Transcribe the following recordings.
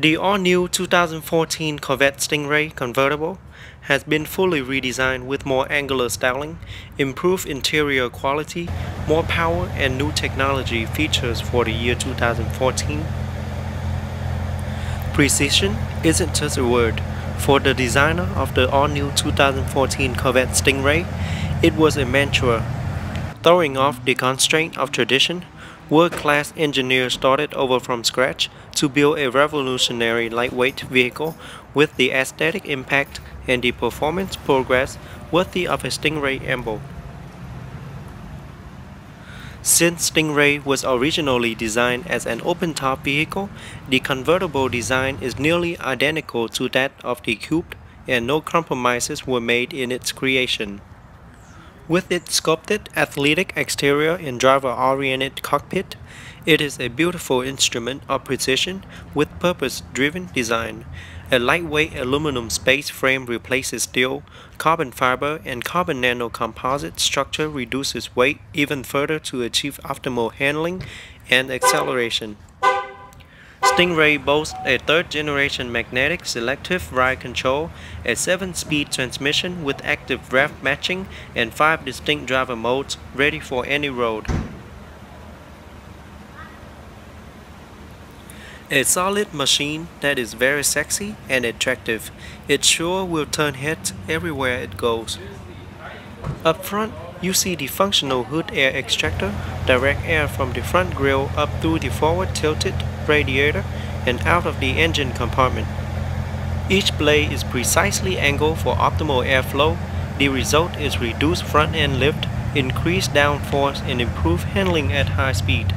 The all-new 2014 Corvette Stingray Convertible has been fully redesigned with more angular styling, improved interior quality, more power and new technology features for the year 2014. Precision isn't just a word. For the designer of the all-new 2014 Corvette Stingray, it was a mantra. Throwing off the constraint of tradition, world-class engineers started over from scratch to build a revolutionary lightweight vehicle with the aesthetic impact and the performance progress worthy of a Stingray emblem. Since Stingray was originally designed as an open-top vehicle, the convertible design is nearly identical to that of the Coupe, and no compromises were made in its creation. With its sculpted, athletic exterior and driver-oriented cockpit, it is a beautiful instrument of precision with purpose-driven design. A lightweight aluminum space frame replaces steel, carbon fiber, and carbon nano composite structure reduces weight even further to achieve optimal handling and acceleration. Stingray boasts a third-generation magnetic selective ride control, a 7-speed transmission with active rev matching, and 5 distinct driver modes ready for any road. A solid machine that is very sexy and attractive. It sure will turn heads everywhere it goes. Up front, you see the functional hood air extractor, direct air from the front grille up through the forward tilted radiator and out of the engine compartment. Each blade is precisely angled for optimal airflow. The result is reduced front-end lift, increased downforce, and improved handling at high speed.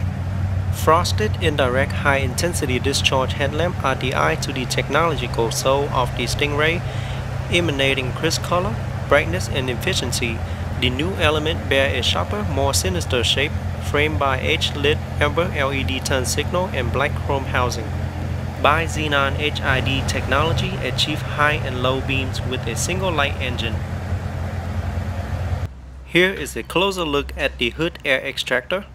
Frosted indirect high-intensity discharge headlamp are the eye to the technological soul of the Stingray, emanating crisp color, brightness, and efficiency. The new element bear a sharper, more sinister shape, framed by H-lit amber LED turn signal and black chrome housing. Bi-xenon HID technology achieves high and low beams with a single light engine. Here is a closer look at the hood air extractor.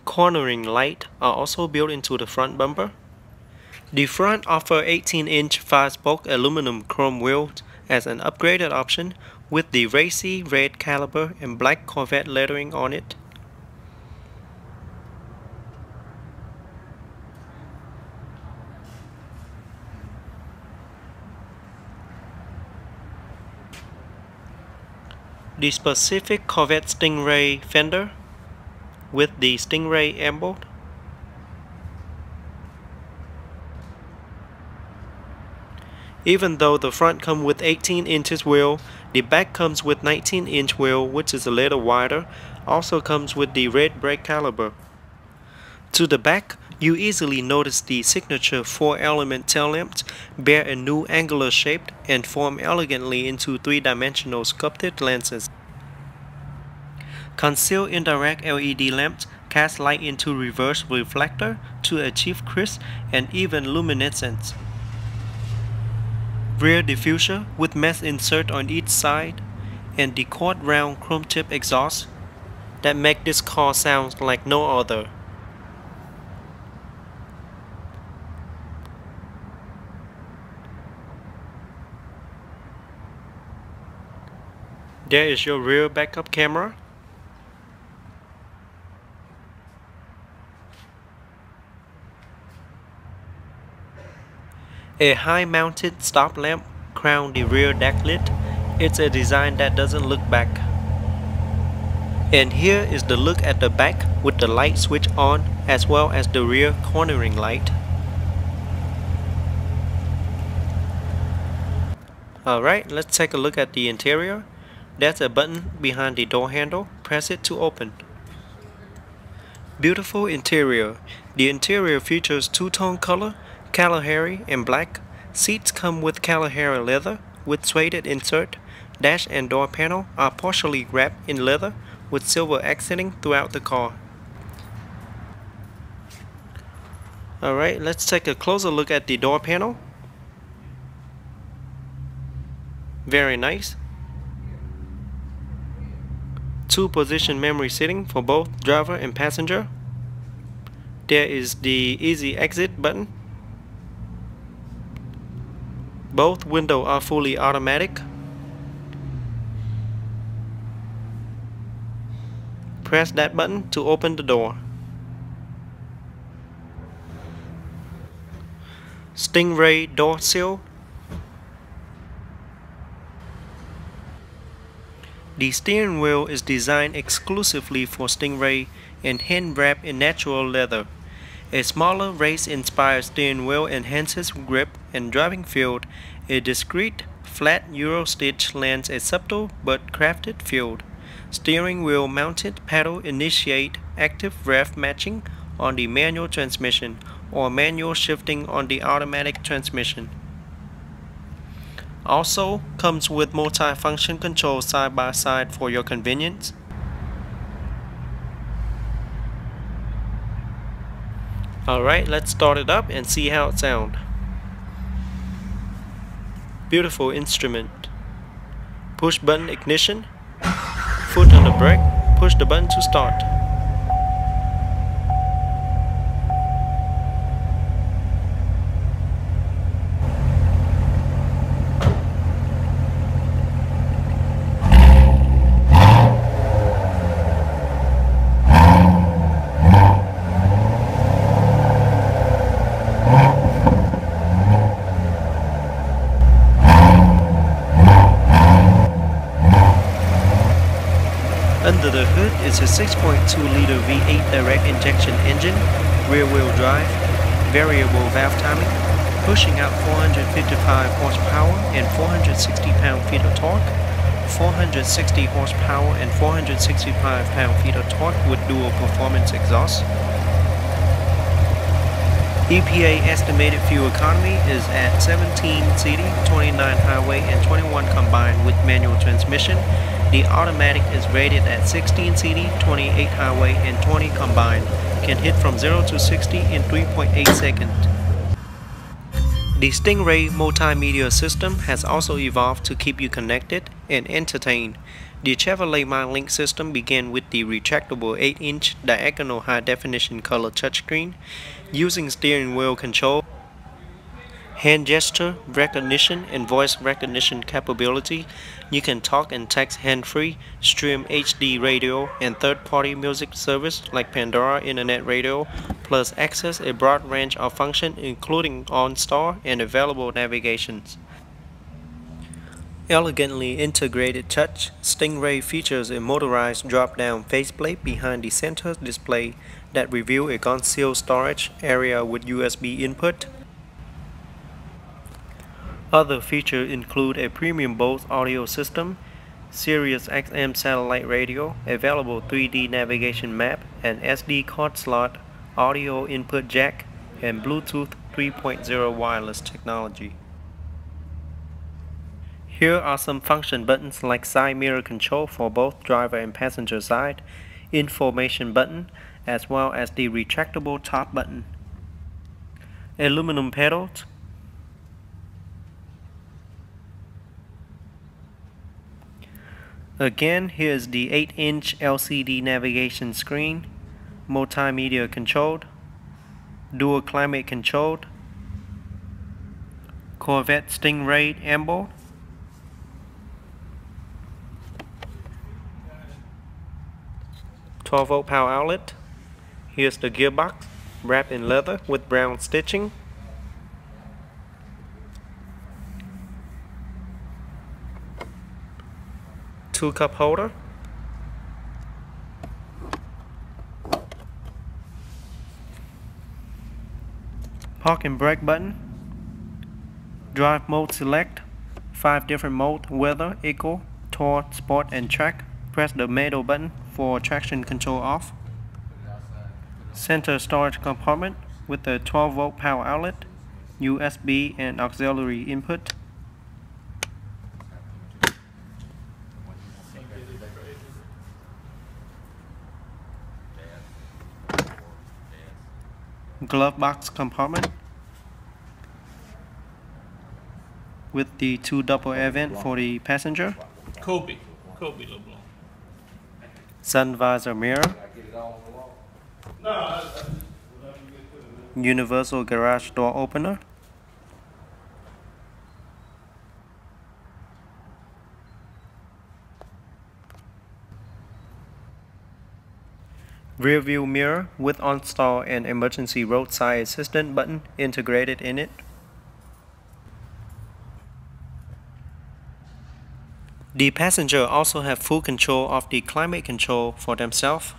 Cornering light are also built into the front bumper. The front offers 18-inch 5-spoke aluminum chrome wheels as an upgraded option with the racy red caliper and black Corvette lettering on it. The specific Corvette Stingray fender with the Stingray emblem. Even though the front comes with 18 inches wheel, the back comes with 19-inch wheel, which is a little wider, also comes with the red brake caliper. To the back, you easily notice the signature 4-element tail lamps bear a new angular shape and form elegantly into 3-dimensional sculpted lenses. Concealed indirect LED lamps cast light into reverse reflector to achieve crisp and even luminescence. Rear diffuser with mesh insert on each side, and the quad round chrome tip exhaust that make this car sound like no other. There is your rear backup camera. A high-mounted stop lamp crowns the rear deck lid. It's a design that doesn't look back. And here is the look at the back with the light switch on as well as the rear cornering light. Alright, let's take a look at the interior. There's a button behind the door handle. Press it to open. Beautiful interior. The interior features two-tone color, Kalahari and black. Seats come with Kalahari leather with suede insert. Dash and door panel are partially wrapped in leather with silver accenting throughout the car. Alright, let's take a closer look at the door panel. Very nice. 2-position memory seating for both driver and passenger. There is the easy exit button. Both windows are fully automatic. Press that button to open the door. Stingray door seal. The steering wheel is designed exclusively for Stingray and hand wrapped in natural leather. A smaller race-inspired steering wheel enhances grip and driving feel. A discreet, flat Euro stitch lends a subtle but crafted feel. Steering wheel mounted pedal initiate active rev matching on the manual transmission or manual shifting on the automatic transmission. Also comes with multi-function control side by side for your convenience. Alright, let's start it up and see how it sounds. Beautiful instrument. Push button ignition. Foot on the brake. Push the button to start. Under the hood is a 6.2-liter V8 direct injection engine, rear-wheel drive, variable valve timing, pushing out 455 horsepower and 460 pound-feet of torque, 460 horsepower and 465 pound-feet of torque with dual performance exhaust. EPA estimated fuel economy is at 17 city, 29 highway, and 21 combined with manual transmission. The automatic is rated at 16 city, 28 highway, and 20 combined. Can hit from 0 to 60 in 3.8 seconds. The Stingray multimedia system has also evolved to keep you connected and entertained. The Chevrolet MyLink system began with the retractable 8-inch diagonal high-definition color touchscreen. Using steering wheel control, hand gesture recognition, and voice recognition capability, you can talk and text hands-free, stream HD radio and third-party music service like Pandora Internet Radio, plus access a broad range of functions including OnStar and available navigations. Elegantly integrated touch, Stingray features a motorized drop-down faceplate behind the center display that reveals a concealed storage area with USB input. Other features include a premium Bose audio system, Sirius XM satellite radio, available 3D navigation map, and SD card slot, audio input jack, and Bluetooth 3.0 wireless technology. Here are some function buttons like side mirror control for both driver and passenger side, information button, as well as the retractable top button. Aluminum pedals. Again, here's the 8-inch LCD navigation screen, multimedia controlled, dual climate controlled, Corvette Stingray emblem, 12-volt power outlet. Here's the gearbox, wrapped in leather with brown stitching. Two cup holder. Park and brake button. Drive mode select. 5 different modes: weather, eco, tour, sport, and track. Press the middle button for traction control off. Center storage compartment with a 12-volt power outlet, USB and auxiliary input. Glove box compartment with the 2 double air vent for the passenger. Kobe LeBlanc. Sun visor mirror, universal garage door opener, rear view mirror with OnStar and emergency roadside assistant button integrated in it. The passenger also have full control of the climate control for themselves.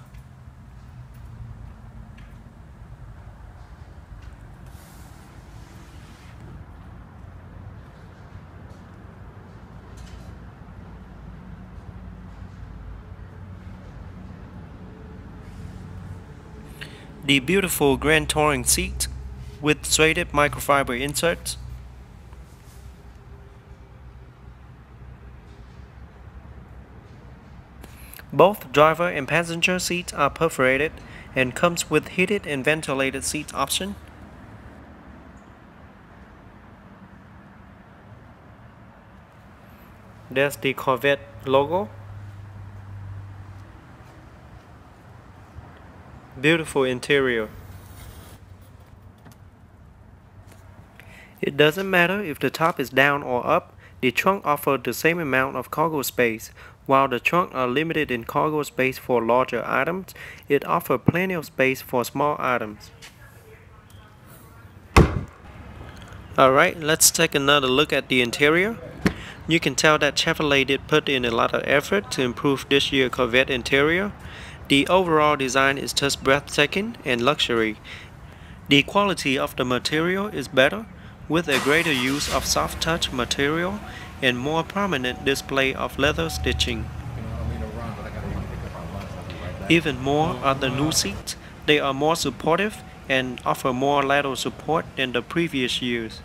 The beautiful Grand Touring seat with threaded microfiber inserts. Both driver and passenger seats are perforated and comes with heated and ventilated seat option. There's the Corvette logo. Beautiful interior. It doesn't matter if the top is down or up, the trunk offers the same amount of cargo space. While the trunk are limited in cargo space for larger items, it offers plenty of space for small items. Alright, let's take another look at the interior. You can tell that Chevrolet did put in a lot of effort to improve this year's Corvette interior. The overall design is just breathtaking and luxury. The quality of the material is better, with a greater use of soft touch material and more prominent display of leather stitching. Even more are the new seats. They are more supportive and offer more lateral support than the previous years.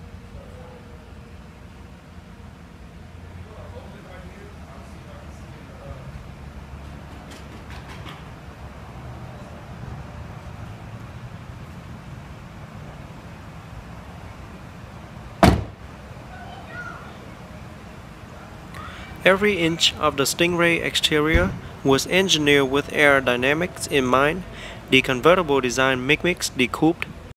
Every inch of the Stingray exterior was engineered with aerodynamics in mind. The convertible design mimics the coupe